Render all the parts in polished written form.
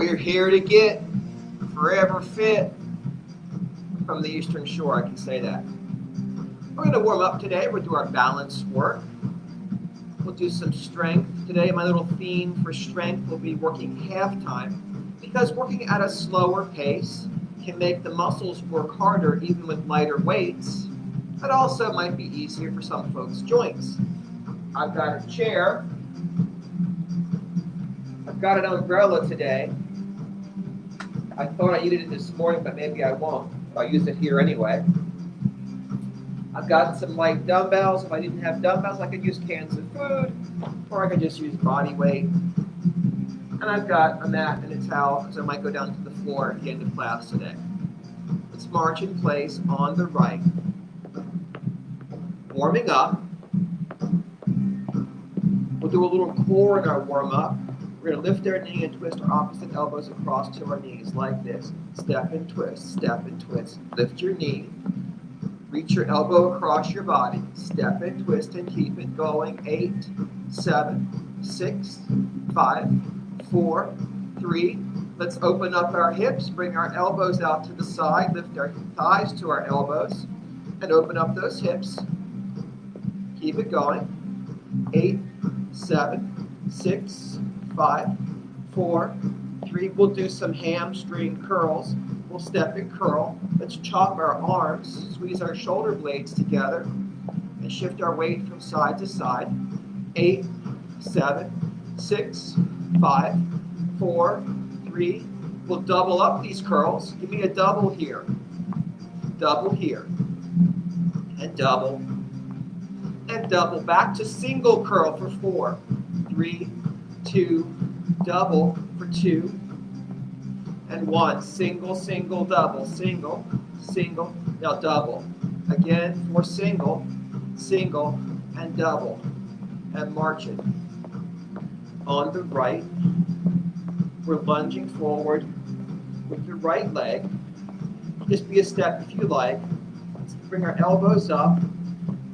We're here to get forever fit from the Eastern Shore, I can say that. We're going to warm up today. We'll do our balance work. We'll do some strength. Today, my little theme for strength will be working half time, because working at a slower pace can make the muscles work harder even with lighter weights, but also might be easier for some folks' joints. I've got a chair. I've got an umbrella today. I thought I needed it this morning, but maybe I won't. I'll use it here anyway. I've got some light dumbbells. If I didn't have dumbbells, I could use cans of food, or I could just use body weight. And I've got a mat and a towel, because I might go down to the floor at the end of class today. Let's march in place on the right. Warming up. We'll do a little core in our warm-up. We're going to lift our knee and twist our opposite elbows across to our knees like this. Step and twist, step and twist. Lift your knee. Reach your elbow across your body. Step and twist and keep it going. 8, 7, 6, 5, 4, 3. Let's open up our hips. Bring our elbows out to the side. Lift our thighs to our elbows. And open up those hips. Keep it going. 8, 7, 6, 5, 4, 3. We'll do some hamstring curls. We'll step and curl. Let's chop our arms, squeeze our shoulder blades together, and shift our weight from side to side. 8, 7, 6, 5, 4, 3. We'll double up these curls. Give me a double here. Double here. And double. And double. Back to single curl for 4, 3, 2, double for 2, and 1. Single, single, double, single, single. Now double. Again for single, single, and double. And marching. On the right, we're lunging forward with your right leg. Just be a step if you like. Let's bring our elbows up.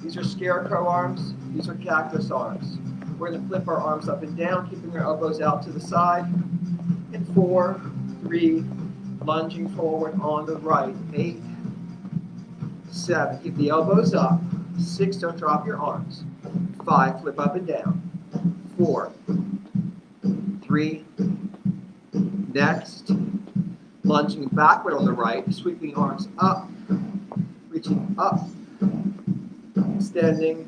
These are scarecrow arms. These are cactus arms. We're going to flip our arms up and down, keeping our elbows out to the side. And 4, 3, lunging forward on the right. 8, 7, keep the elbows up. 6, don't drop your arms. 5, flip up and down. 4, 3, next. Lunging backward on the right, sweeping arms up, reaching up, extending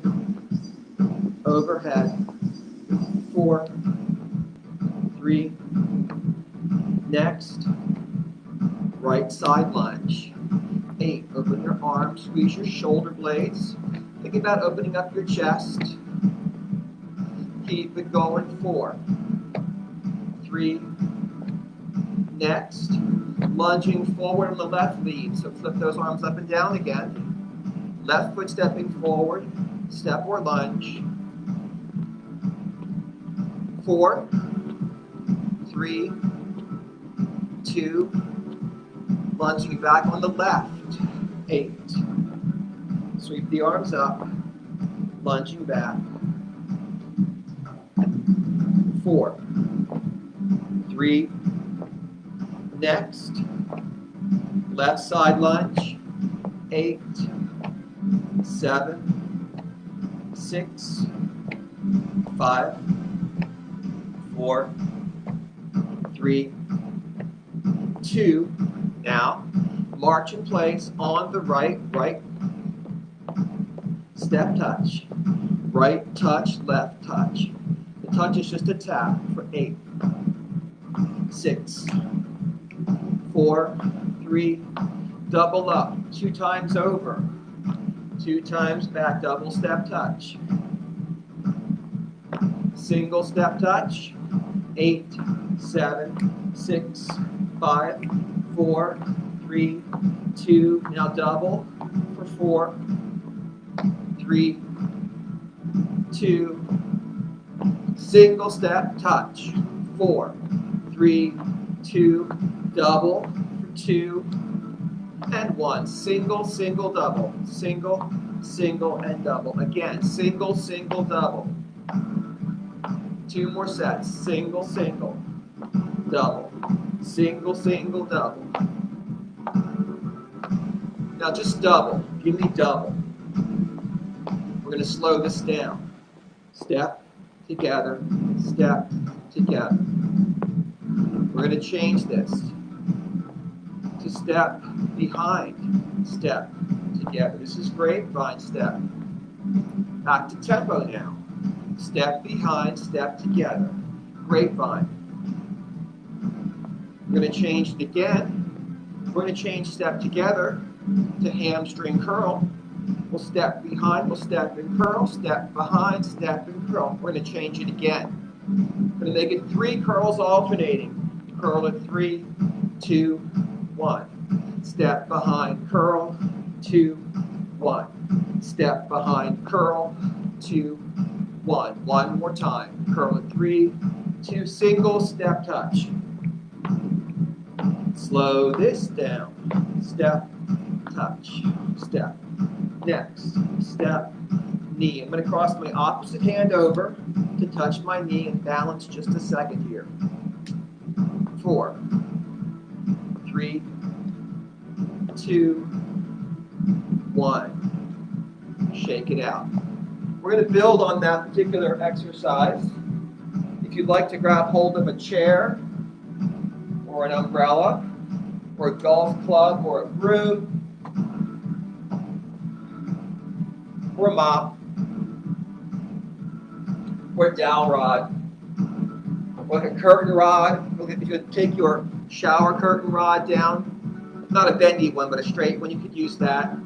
overhead. 4, 3, next, right side lunge. 8, open your arms, squeeze your shoulder blades. Think about opening up your chest. Keep it going. 4, 3, next, lunging forward on the left lead. So flip those arms up and down again. Left foot stepping forward, step or lunge. 4, 3, 2, lunging back on the left. 8, sweep the arms up, lunging back. 4, 3, next, left side lunge. 8, 7, 6, 5, 4, 3, 2. Now, march in place on the right, right step touch, right touch, left touch. The touch is just a tap for 8, 6, 4, 3, double up, 2 times over, 2 times back, double step touch. Single step touch. 8, 7, 6, 5, 4, 3, 2. Now double for 4, 3, 2. Single step touch. 4, 3, 2. Double for 2 and 1. Single, single, double. Single, single, and double. Again, single, single, double. 2 more sets. Single, single, double, Single, single, double. Now just double. Give me double. We're going to slow this down. Step, together, step, together. We're going to change this to step, behind, step, together. This is grapevine step. Back to tempo now. Step, behind, step, together. Grapevine. We're going to change it again. We're going to change step together to hamstring curl. We'll step behind, we'll step and curl, step behind, step and curl. We're going to change it again. We're going to make it 3 curls alternating. Curl at 3, 2, 1. Step behind, curl, 2, 1. Step behind, curl, 2, 1. One more time. Curl at 3, 2, single step touch. Slow this down. Step, touch, step. Next, step, knee. I'm going to cross my opposite hand over to touch my knee and balance just a second here. 4, 3, 2, 1. Shake it out. We're going to build on that particular exercise. If you'd like to grab hold of a chair or an umbrella or a golf club or a broom or a mop or a dowel rod or like a curtain rod. If you take your shower curtain rod down, not a bendy one, but a straight one, you could use that.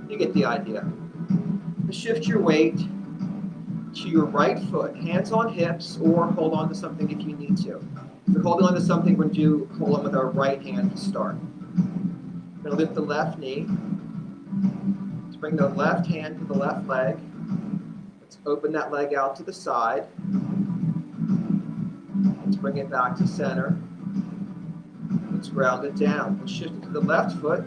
You get the idea. Shift your weight to your right foot, hands on hips, or hold on to something if you need to. If you're holding on to something, we're going to hold on with our right hand to start. We're going to lift the left knee. Let's bring the left hand to the left leg. Let's open that leg out to the side. Let's bring it back to center. Let's ground it down. Let's shift it to the left foot.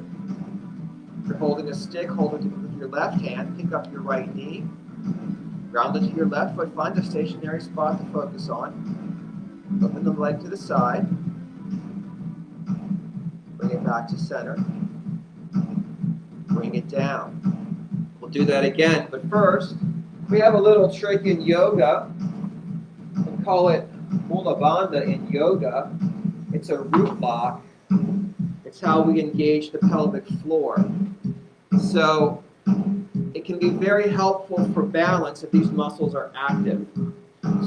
If you're holding a stick, hold it with your left hand. Pick up your right knee. Ground it to your left foot. Find a stationary spot to focus on. Open the leg to the side. Bring it back to center. Bring it down. We'll do that again, but first, we have a little trick in yoga. We call it Mula Bandha in yoga. It's a root lock. It's how we engage the pelvic floor. So it can be very helpful for balance if these muscles are active.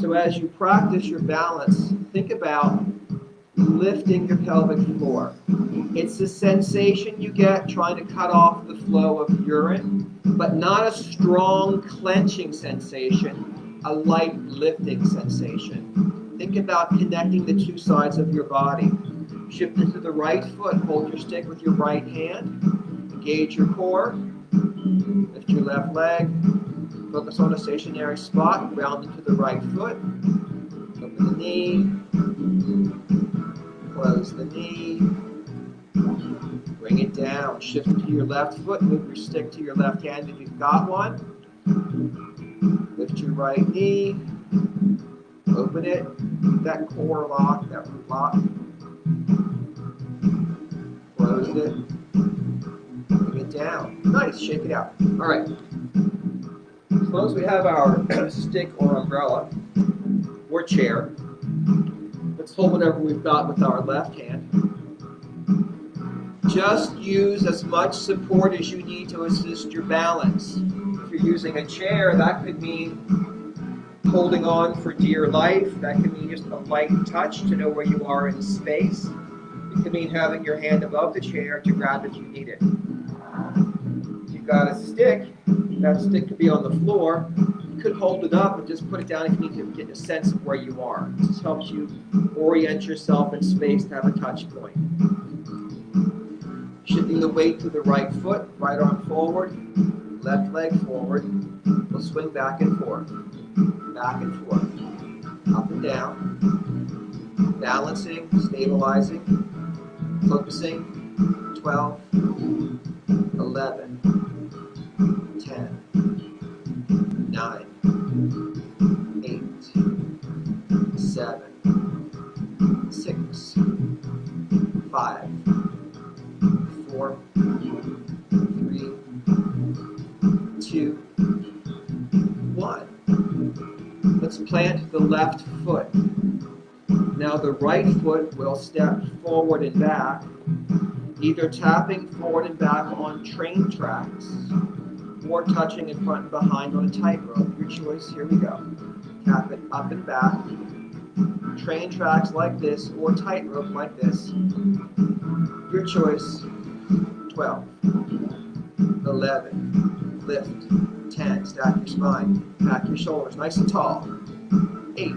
So as you practice your balance, think about lifting your pelvic floor. It's the sensation you get trying to cut off the flow of urine, but not a strong clenching sensation, a light lifting sensation. Think about connecting the two sides of your body. Shift into the right foot, hold your stick with your right hand, engage your core, lift your left leg, focus on a stationary spot, ground into the right foot, open the knee, close the knee, bring it down, shift to your left foot, move your stick to your left hand if you've got one, lift your right knee, open it, that core lock, that root lock, close it, bring it down. Nice, shake it out. All right. Suppose we have our stick or umbrella or chair. Let's hold whatever we've got with our left hand. Just use as much support as you need to assist your balance. If you're using a chair, that could mean holding on for dear life. That could mean just a light touch to know where you are in space. It could mean having your hand above the chair to grab if you need it. If you've got a stick, that stick could be on the floor. You could hold it up and just put it down if you need to get a sense of where you are. This helps you orient yourself in space to have a touch point. Shifting the weight to the right foot, right arm forward, left leg forward. We'll swing back and forth, up and down, balancing, stabilizing, focusing. 12, 11, 10, 9, 8, 7, 6, 5, 4, 3, 2, 1. Let's plant the left foot. Now the right foot will step forward and back, either tapping forward and back on train tracks or touching in front and behind on a tightrope. Your choice, here we go. Tap it up and back, train tracks like this or tightrope like this. Your choice. 12, 11, lift, 10, stack your spine, back your shoulders nice and tall. 8,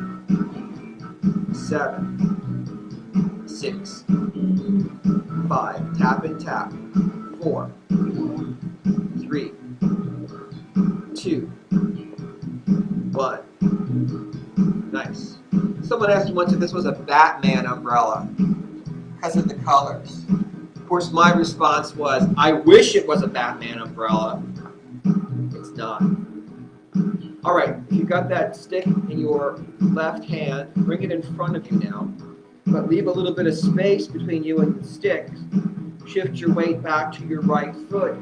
7, 6, 5, tap and tap. 4, 3, 2, 1. Nice. Someone asked me once if this was a Batman umbrella because of the colors. Of course, my response was, I wish it was a Batman umbrella. It's not. All right, if you got that stick in your left hand, bring it in front of you now, but leave a little bit of space between you and the stick. Shift your weight back to your right foot.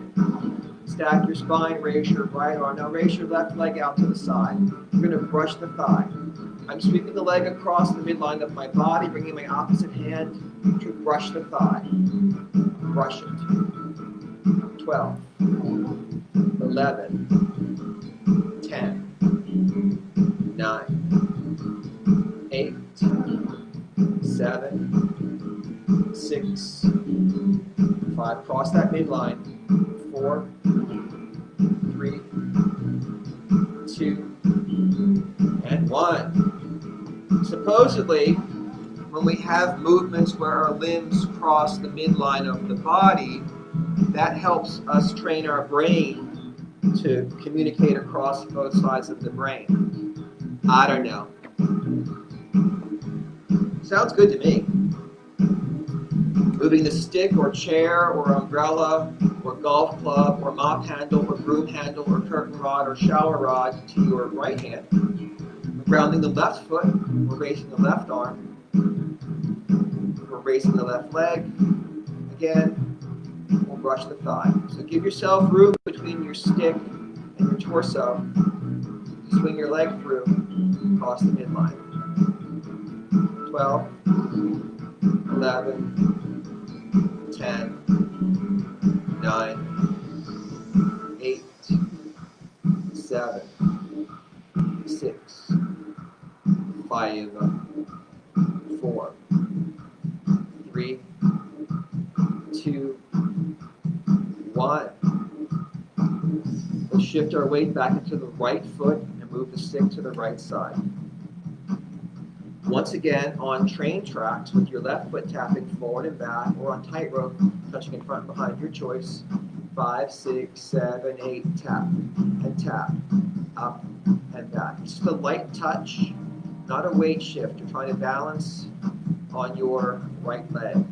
Stack your spine, raise your right arm. Now raise your left leg out to the side. You're going to brush the thigh. I'm sweeping the leg across the midline of my body, bringing my opposite hand to brush the thigh. Brush it. 12, 11, 10, 9, 8, 7, 6, 5. Cross that midline. 4, 3, 2, and 1. Supposedly, when we have movements where our limbs cross the midline of the body, that helps us train our brain to communicate across both sides of the brain. I don't know. Sounds good to me. Moving the stick or chair or umbrella or golf club or mop handle or broom handle or curtain rod or shower rod to your right hand. Grounding the left foot, we're raising the left arm. We're raising the left leg. Again, we'll brush the thigh. So give yourself room between your stick and your torso. Swing your leg through, across the midline. 12, 11, 10, 9, 8, 7, 6, 5, 4, 3, 2, 1. We'll shift our weight back into the right foot and move the stick to the right side. Once again, on train tracks with your left foot tapping forward and back, or on tightrope, touching in front and behind, your choice. 5, 6, 7, 8, tap and tap, up and back. Just a light touch, not a weight shift. You're trying to balance on your right leg.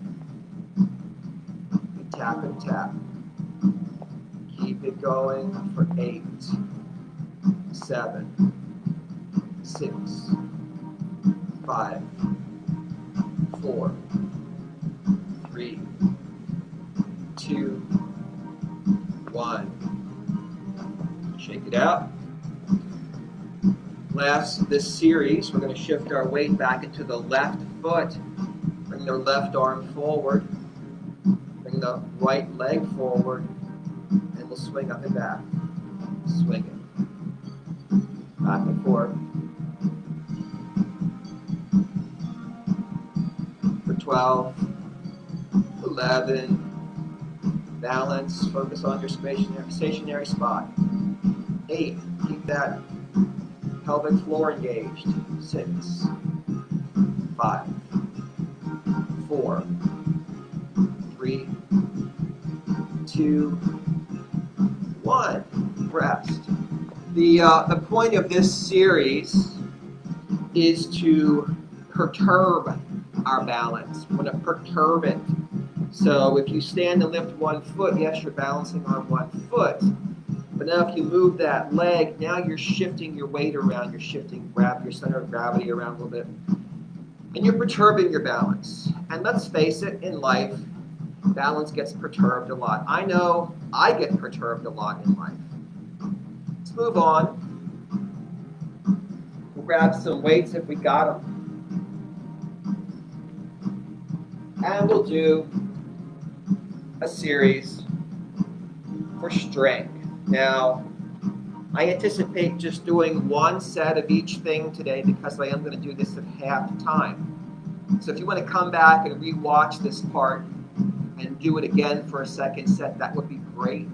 You tap and tap. Keep it going for 8, 7, 6, 5, 4, 3, 2, 1. Shake it out. Last this series, we're going to shift our weight back into the left foot. Bring the left arm forward. Bring the right leg forward. And we'll swing up and back. Swing it. Back and forth. For 12, 11, balance, focus on your stationary spot. 8, keep that pelvic floor engaged. 6, 5, 4, 3, 2, 1. Rest. The point of this series is to perturb our balance. We want to perturb it. So if you stand and lift one foot, yes, you're balancing on one foot. But now if you move that leg, now you're shifting your weight around. You're shifting your center of gravity around a little bit. And you're perturbing your balance. And let's face it, in life, balance gets perturbed a lot. I know I get perturbed a lot in life. Let's move on. We'll grab some weights if we got them. And we'll do a series for strength. Now, I anticipate just doing one set of each thing today because I am going to do this at half time. So if you want to come back and re-watch this part and do it again for a second set, that would be great.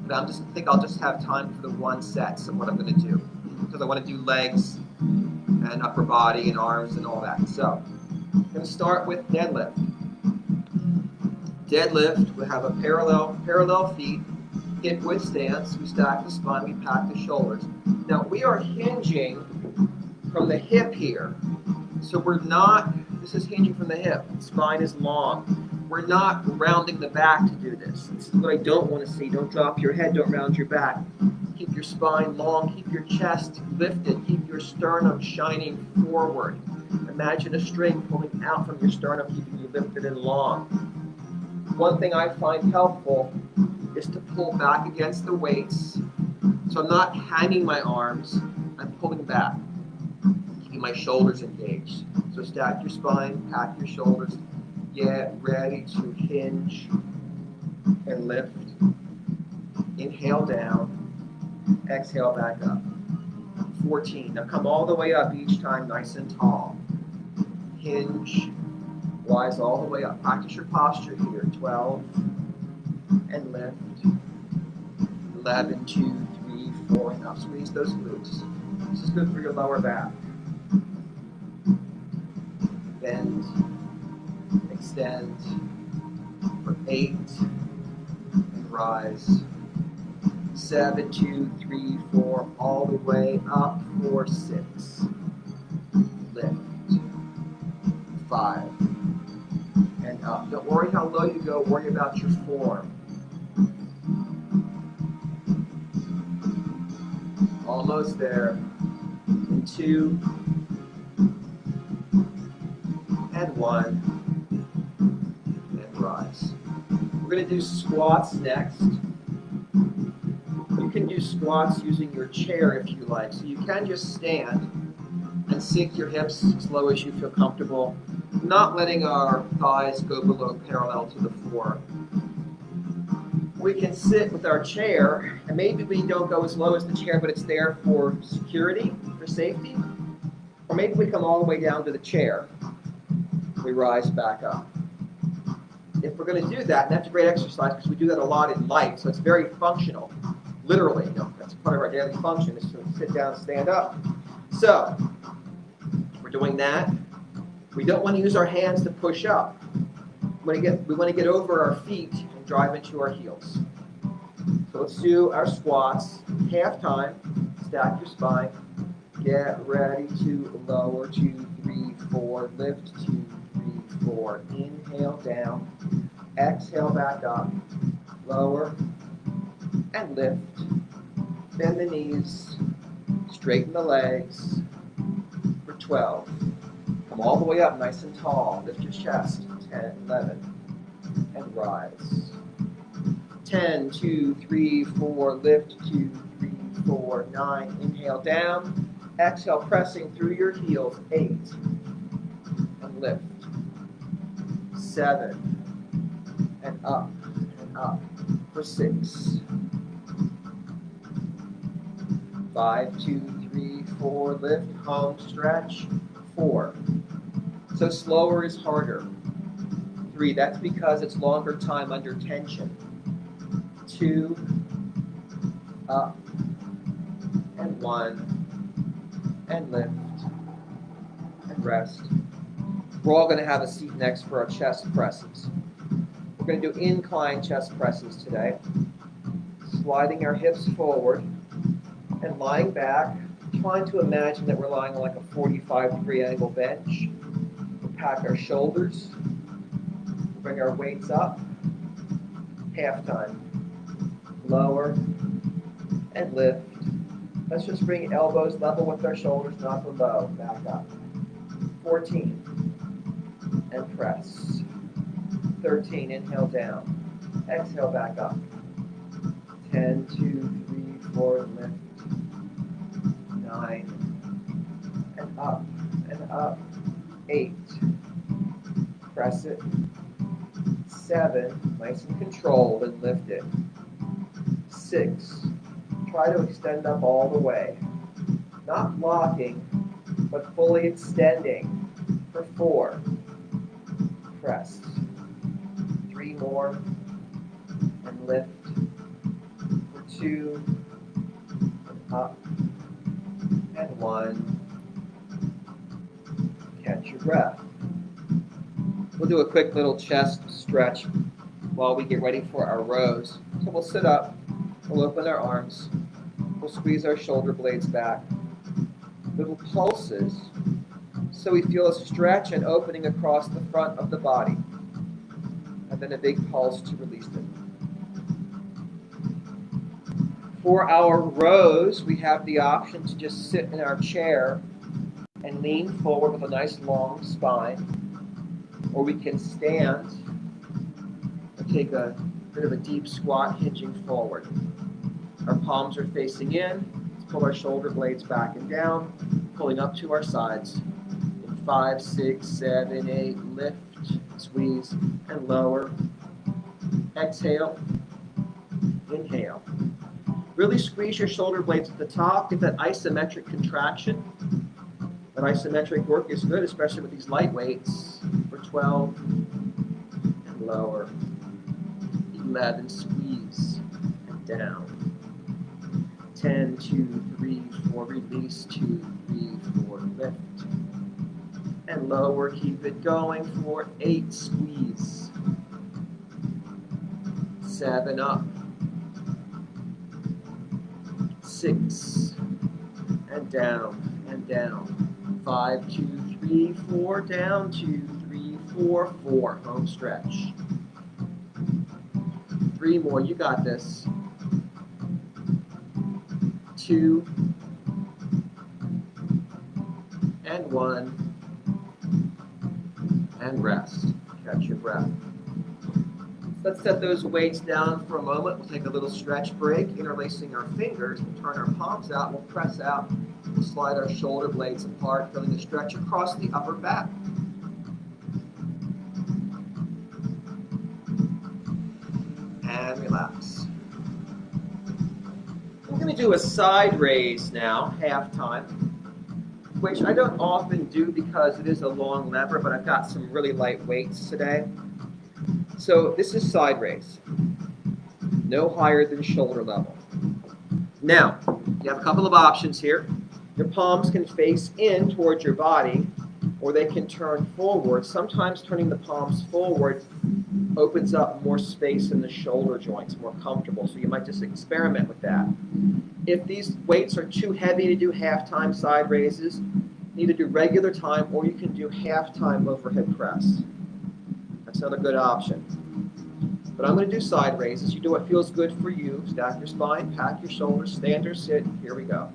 But I think I'll just have time for the one set, so what I'm going to do. Because I want to do legs and upper body and arms and all that. So I'm going to start with deadlift. Deadlift, we have a parallel feet, hip width stance. We stack the spine, we pack the shoulders. Now we are hinging from the hip here. So we're not, this is hinging from the hip. The spine is long. We're not rounding the back to do this. This is what I don't want to see. Don't drop your head, don't round your back. Keep your spine long, keep your chest lifted, keep your sternum shining forward. Imagine a string pulling out from your sternum, keeping you lifted and long. One thing I find helpful is to pull back against the weights. So I'm not hanging my arms, I'm pulling back, keeping my shoulders engaged. So stack your spine, pack your shoulders, get ready to hinge and lift. Inhale down, exhale back up. 14. Now come all the way up each time, nice and tall. Hinge, rise all the way up. Practice your posture here. 12, and lift. 11, 2, 3, 4, and up. Squeeze those glutes. This is good for your lower back. Bend, extend for 8, and rise. 7, 2, 3, 4, all the way up for 6. Lift. 5, and up. Don't worry how low you go, worry about your form. Almost there. And 2, and 1, and rise. We're going to do squats next. You can do squats using your chair if you like. So you can just stand and sink your hips as low as you feel comfortable, not letting our thighs go below parallel to the floor. We can sit with our chair, and maybe we don't go as low as the chair, but it's there for security, for safety. Or maybe we come all the way down to the chair. We rise back up. If we're going to do that, and that's a great exercise because we do that a lot in life, so it's very functional. Literally, that's part of our daily function is to sit down, stand up. So, we're doing that. We don't want to use our hands to push up. We want to get over our feet and drive into our heels. So let's do our squats. Half time. Stack your spine. Get ready to lower. 2, 3, 4. Lift. 2, 3, 4. Inhale down. Exhale back up. Lower. And lift. Bend the knees. Straighten the legs. For 12. Come all the way up nice and tall. Lift your chest. 10, 11. And rise. 10, 2, 3, 4. Lift. 2, 3, 4, 9. Inhale down. Exhale, pressing through your heels. 8. And lift. 7. And up. And up. For 6. 5, 2, 3, 4. Lift. Home. Stretch. 4. So slower is harder. 3, that's because it's longer time under tension. 2, up, and 1, and lift, and rest. We're all going to have a seat next for our chest presses. We're going to do incline chest presses today. Sliding our hips forward and lying back, trying to imagine that we're lying on like a 45-degree angle bench. We'll pack our shoulders. Bring our weights up, half time, lower, and lift. Let's just bring elbows level with our shoulders, not below, back up. 14, and press. 13, inhale down. Exhale back up. 10, 2, 3, 4, lift. 9, and up, and up. 8, press it. 7, nice and controlled, and lift it. 6, try to extend up all the way. Not blocking, but fully extending. For 4, press. 3 more, and lift. For 2, and up, and 1. Catch your breath. We'll do a quick little chest stretch while we get ready for our rows. So we'll sit up, we'll open our arms, we'll squeeze our shoulder blades back. Little pulses so we feel a stretch and opening across the front of the body. And then a big pulse to release it. For our rows, we have the option to just sit in our chair and lean forward with a nice long spine. Or we can stand and take a bit of a deep squat, hinging forward. Our palms are facing in. Let's pull our shoulder blades back and down, pulling up to our sides. In 5, 6, 7, 8, lift, squeeze, and lower. Exhale, inhale. Really squeeze your shoulder blades at the top. Get that isometric contraction. That isometric work is good, especially with these light weights. For 12, and lower. 11, squeeze, and down. 10, 2, 3, 4, release, 2, 3, 4, lift. And lower, keep it going for 8, squeeze. 7, up. 6, and down, and down. 5, 2, 3, 4, down, 2, 3, 4, 4, home stretch. 3 more, you got this. 2, and 1, and rest. Catch your breath. Let's set those weights down for a moment. We'll take a little stretch break, interlacing our fingers. We'll turn our palms out, we'll press out. We'll slide our shoulder blades apart, feeling a stretch across the upper back. And relax. We're going to do a side raise now, half time, which I don't often do because it is a long lever, but I've got some really light weights today. So this is side raise, no higher than shoulder level. Now, you have a couple of options here. Your palms can face in towards your body, or they can turn forward. Sometimes turning the palms forward opens up more space in the shoulder joints, more comfortable. So you might just experiment with that. If these weights are too heavy to do half-time side raises, you either do regular time or you can do half-time overhead press. That's another good option. But I'm going to do side raises. You do what feels good for you. Stack your spine, pack your shoulders, stand or sit. Here we go.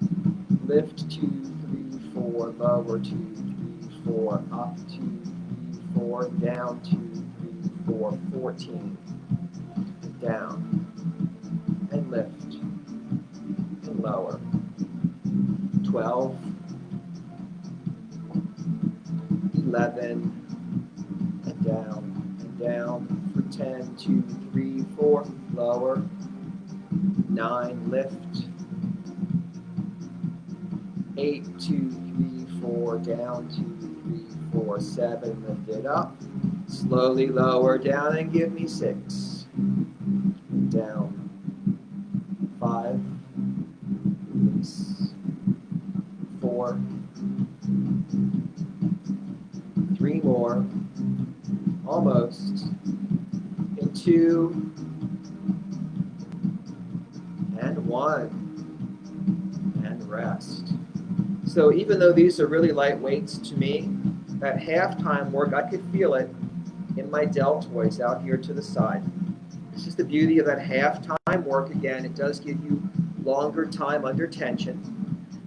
Lift, 2, 3, 4, lower, 2, 3, 4, up, 2, 3, 4, down, 2, 3, 4, 14, down, and lift, and lower, 12, 11, and down, for 10, 2, 3, 4, lower, 9, lift, 8, 2, 3, 4, down, 2, 3, 4, 7, lift it up. Slowly lower down and give me 6. Down. 5. Release. 4. 3 more. Almost. And 2. And 1. And rest. So even though these are really light weights to me, that half-time work, I could feel it in my deltoids out here to the side. This is the beauty of that half-time work. Again, it does give you longer time under tension.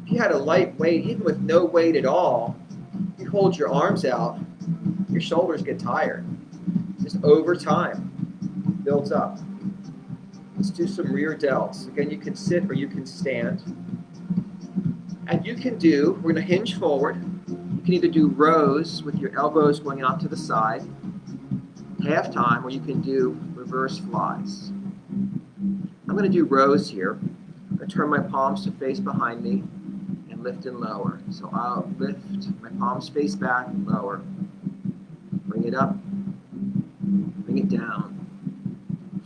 If you had a light weight, even with no weight at all, you hold your arms out, your shoulders get tired. Just over time, builds up. Let's do some rear delts. Again, you can sit or you can stand. And you can do, we're going to hinge forward. You can either do rows with your elbows going out to the side, half time, or you can do reverse flies. I'm going to do rows here. I'm going to turn my palms to face behind me and lift and lower. So I'll lift, my palms face back and lower. Bring it up, bring it down.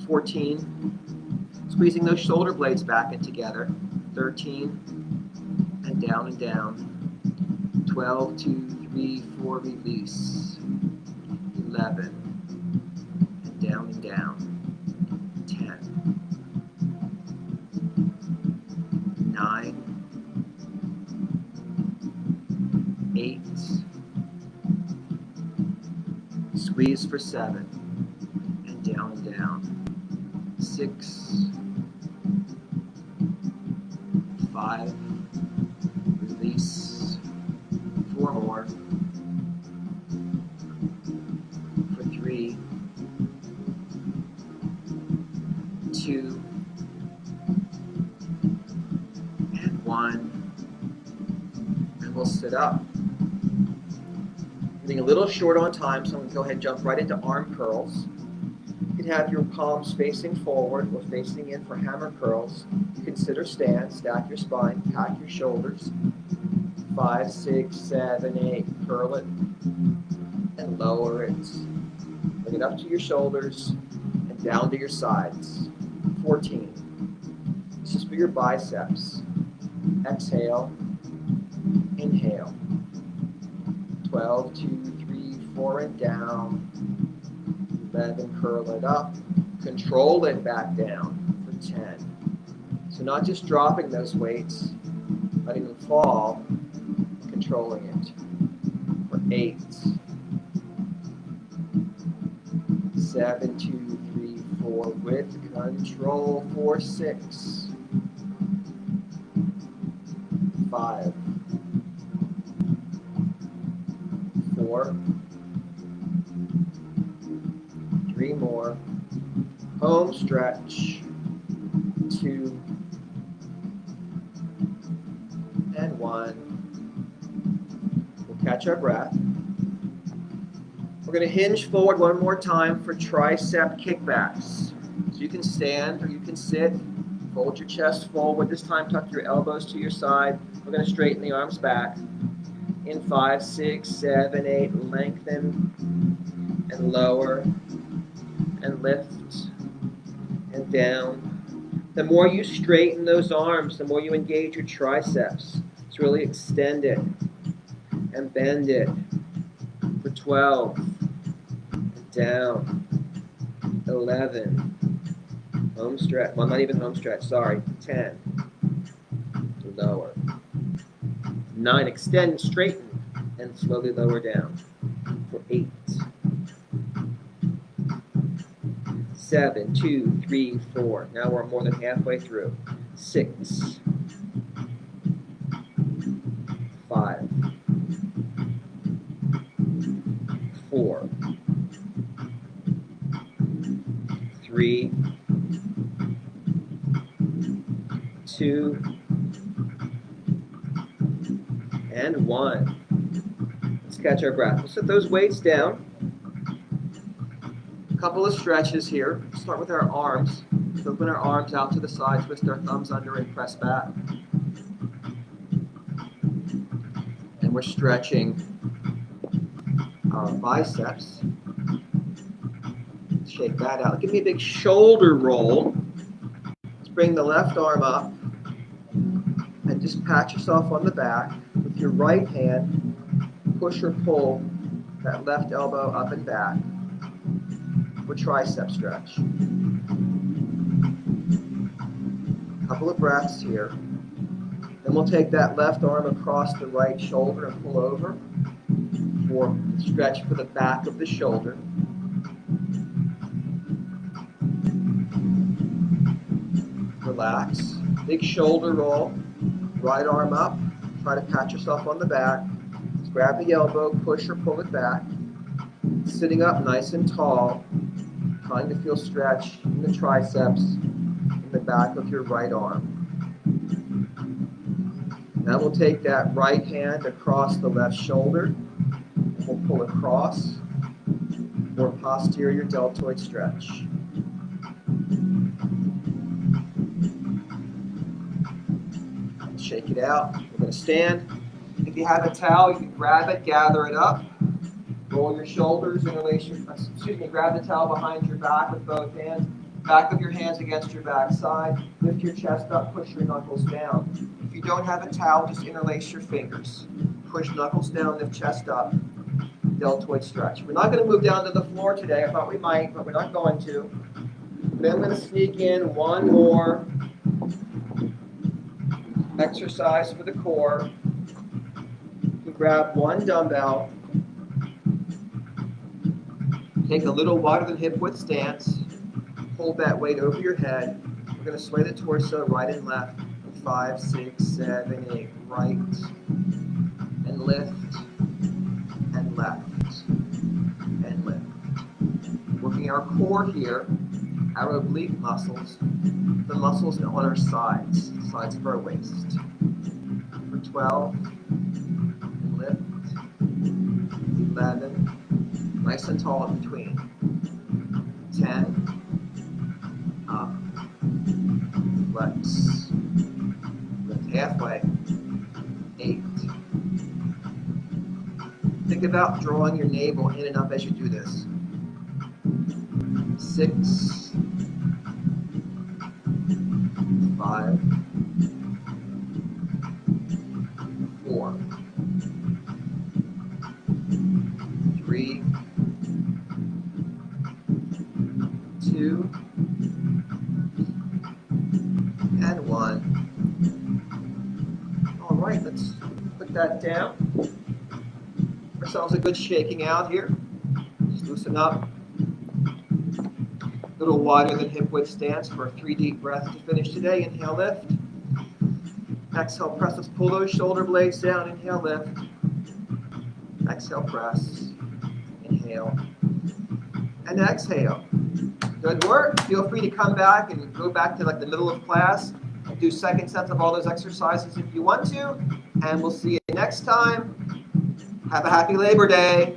14, squeezing those shoulder blades back and together. 13, and down. 12, 2, 3, 4, release. 11, and down. 10, 9, 8, squeeze for 7, and down. 6, 5, release. 4 more. For 3, 2, and 1. And we'll sit up. Getting a little short on time, so I'm going to go ahead and jump right into arm curls. You can have your palms facing forward or facing in for hammer curls. Consider stand, stack your spine, pack your shoulders. 5, 6, 7, 8, curl it and lower it. Bring it up to your shoulders and down to your sides. 14. This is for your biceps. Exhale, inhale. 12, 2, 3, 4, and down. 11, curl it up. Control it back down for 10. So not just dropping those weights, letting them fall, controlling it for 8, 7, 2, 3, 4, with control for 6, 5, 4, 3 more, home stretch, 2, and 1. We'll catch our breath. We're going to hinge forward one more time for tricep kickbacks. So you can stand or you can sit. Fold your chest forward. This time tuck your elbows to your side. We're going to straighten the arms back. In 5, 6, 7, 8, lengthen and lower and lift and down. The more you straighten those arms, the more you engage your triceps. So really extend it and bend it for 12, and down, 11, home stretch, well not even home stretch, sorry, 10, lower, 9, extend, straighten, and slowly lower down for 8, 7, 2, 3, 4. Now we're more than halfway through. 6, 5, 4, 3, 2, and 1. Let's catch our breath. We'll set those weights down. A couple of stretches here. Start with our arms. Let's open our arms out to the side, twist our thumbs under and press back. And we're stretching our biceps. Shake that out. Give me a big shoulder roll. Let's bring the left arm up and just pat yourself on the back. With your right hand, push or pull that left elbow up and back for tricep stretch. Couple of breaths here. Then we'll take that left arm across the right shoulder and pull over for stretch for the back of the shoulder. Relax. Big shoulder roll. Right arm up. Try to pat yourself on the back. Just grab the elbow, push or pull it back. Sitting up nice and tall, trying to feel stretch in the triceps, in the back of your right arm. Now we'll take that right hand across the left shoulder, and we'll pull across for posterior deltoid stretch. Shake it out. We're going to stand. If you have a towel, you can grab it, gather it up, roll your shoulders, grab the towel behind your back with both hands, back of your hands against your back side, lift your chest up, push your knuckles down. If you don't have a towel, just interlace your fingers. Push knuckles down, lift chest up, deltoid stretch. We're not going to move down to the floor today. I thought we might, but we're not going to. Then I'm going to sneak in one more exercise for the core. You grab one dumbbell. Take a little wider than hip width stance. Hold that weight over your head. We're going to sway the torso right and left. 5, 6, 7, 8. Right and lift and left and lift. Working our core here, our oblique muscles, the muscles on our sides of our waist. For 12, and lift. 11, nice and tall in between. 10, up, flex, lift halfway. 8. Think about drawing your navel in and up as you do this. 6, 5, 4, 3, 2, and 1. All right, let's put that down. Give ourselves a good shaking out here. Just loosen up. A little wider than hip width stance for 3 deep breaths to finish today. Inhale, lift. Exhale, press. Let's pull those shoulder blades down. Inhale, lift. Exhale, press. Inhale. And exhale. Good work. Feel free to come back and go back to like the middle of class and do second sets of all those exercises if you want to. And we'll see you next time. Have a happy Labor Day.